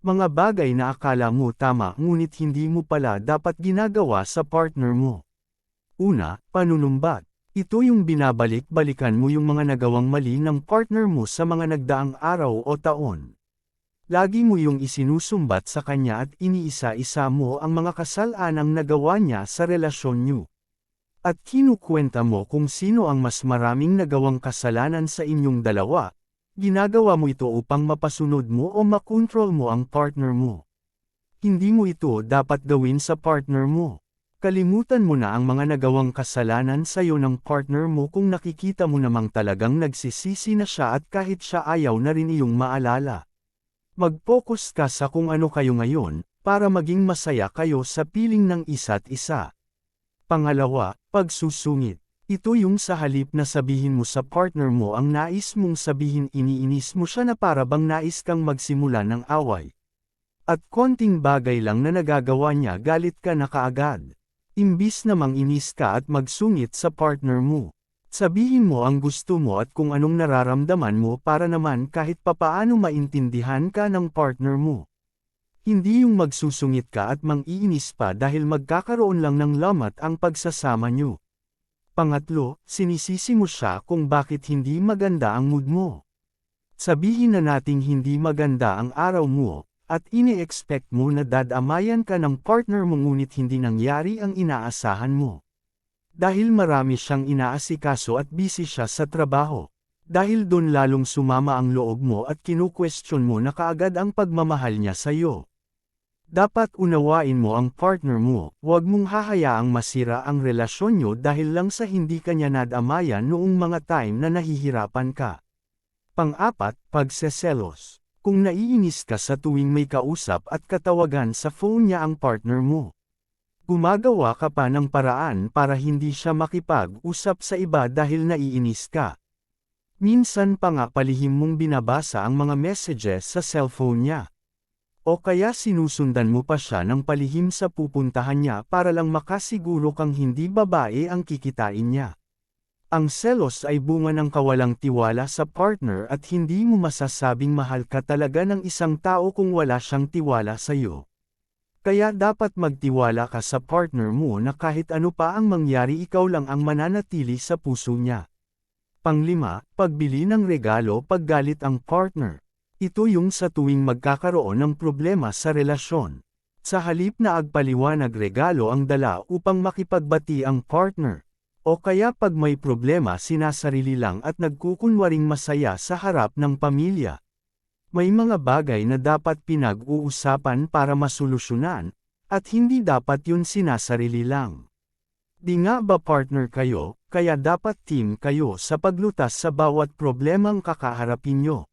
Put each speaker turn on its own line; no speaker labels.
Mga bagay na akala mo tama ngunit hindi mo pala dapat ginagawa sa partner mo. Una, panunumbat. Ito yung binabalik-balikan mo yung mga nagawang mali ng partner mo sa mga nagdaang araw o taon. Lagi mo yung isinusumbat sa kanya at iniisa-isa mo ang mga kasalanang nagawa niya sa relasyon niyo. At kinukwenta mo kung sino ang mas maraming nagawang kasalanan sa inyong dalawa. Ginagawa mo ito upang mapasunod mo o makontrol mo ang partner mo. Hindi mo ito dapat gawin sa partner mo. Kalimutan mo na ang mga nagawang kasalanan sa iyo ng partner mo kung nakikita mo namang talagang nagsisisi na siya at kahit siya ayaw na rin iyong maalala. Mag-focus ka sa kung ano kayo ngayon, para maging masaya kayo sa piling ng isa't isa. Pangalawa, pagsusungit. Ito yung sa halip na sabihin mo sa partner mo ang nais mong sabihin, iniinis mo siya na para bang nais kang magsimula ng away. At konting bagay lang na nagagawa niya galit ka na kaagad. Imbis na manginis ka at magsungit sa partner mo. Sabihin mo ang gusto mo at kung anong nararamdaman mo para naman kahit papaano maintindihan ka ng partner mo. Hindi yung magsusungit ka at mang-iinis pa dahil magkakaroon lang ng lamat ang pagsasama nyo. Pangatlo, sinisisi mo siya kung bakit hindi maganda ang mood mo. Sabihin na nating hindi maganda ang araw mo, at ini-expect mo na dadamayan ka ng partner mo ngunit hindi nangyari ang inaasahan mo. Dahil marami siyang inaasikaso at busy siya sa trabaho. Dahil doon lalong sumama ang loob mo at kinu-question mo na kaagad ang pagmamahal niya sa iyo. Dapat unawain mo ang partner mo, huwag mong hahayaang masira ang relasyon niyo dahil lang sa hindi kanya nadamayan noong mga time na nahihirapan ka. Pang-apat, pagseselos. Kung naiinis ka sa tuwing may kausap at katawagan sa phone niya ang partner mo. Gumagawa ka pa ng paraan para hindi siya makipag-usap sa iba dahil naiinis ka. Minsan pa nga palihim mong binabasa ang mga messages sa cellphone niya. O kaya sinusundan mo pa siya ng palihim sa pupuntahan niya para lang makasiguro kang hindi babae ang kikitain niya. Ang selos ay bunga ng kawalang tiwala sa partner at hindi mo masasabing mahal ka talaga ng isang tao kung wala siyang tiwala sa iyo. Kaya dapat magtiwala ka sa partner mo na kahit ano pa ang mangyari ikaw lang ang mananatili sa puso niya. Panglima, pagbili ng regalo pag galit ang partner. Ito yung sa tuwing magkakaroon ng problema sa relasyon. Sa halip na agpaliwanag regalo ang dala upang makipagbati ang partner. O kaya pag may problema sinasarili lang at nagkukunwaring masaya sa harap ng pamilya. May mga bagay na dapat pinag-uusapan para masolusyonan, at hindi dapat yun sinasarili lang. Di nga ba partner kayo, kaya dapat team kayo sa paglutas sa bawat problemang kakaharapin nyo.